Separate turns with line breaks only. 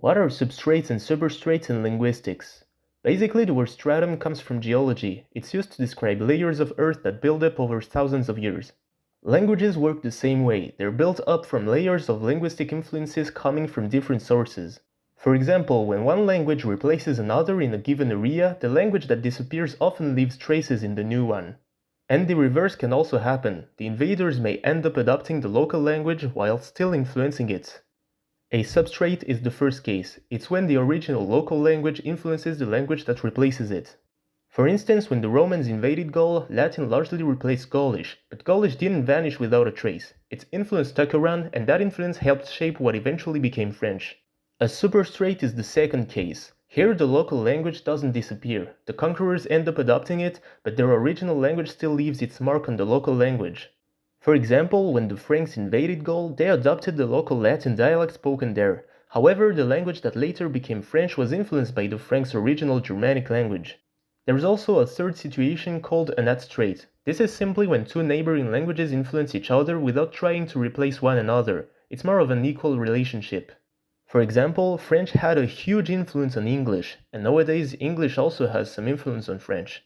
What are substrates and superstrates in linguistics? Basically, the word stratum comes from geology. It's used to describe layers of earth that build up over thousands of years. Languages work the same way. They're built up from layers of linguistic influences coming from different sources. For example, when one language replaces another in a given area, the language that disappears often leaves traces in the new one. And the reverse can also happen. The invaders may end up adopting the local language while still influencing it. A substrate is the first case. It's when the original local language influences the language that replaces it. For instance, when the Romans invaded Gaul, Latin largely replaced Gaulish, but Gaulish didn't vanish without a trace. Its influence stuck around, and that influence helped shape what eventually became French. A superstrate is the second case. Here the local language doesn't disappear. The conquerors end up adopting it, but their original language still leaves its mark on the local language. For example, when the Franks invaded Gaul, they adopted the local Latin dialect spoken there. However, the language that later became French was influenced by the Franks' original Germanic language. There is also a third situation called an adstrate. This is simply when two neighboring languages influence each other without trying to replace one another. It's more of an equal relationship. For example, French had a huge influence on English, and nowadays English also has some influence on French.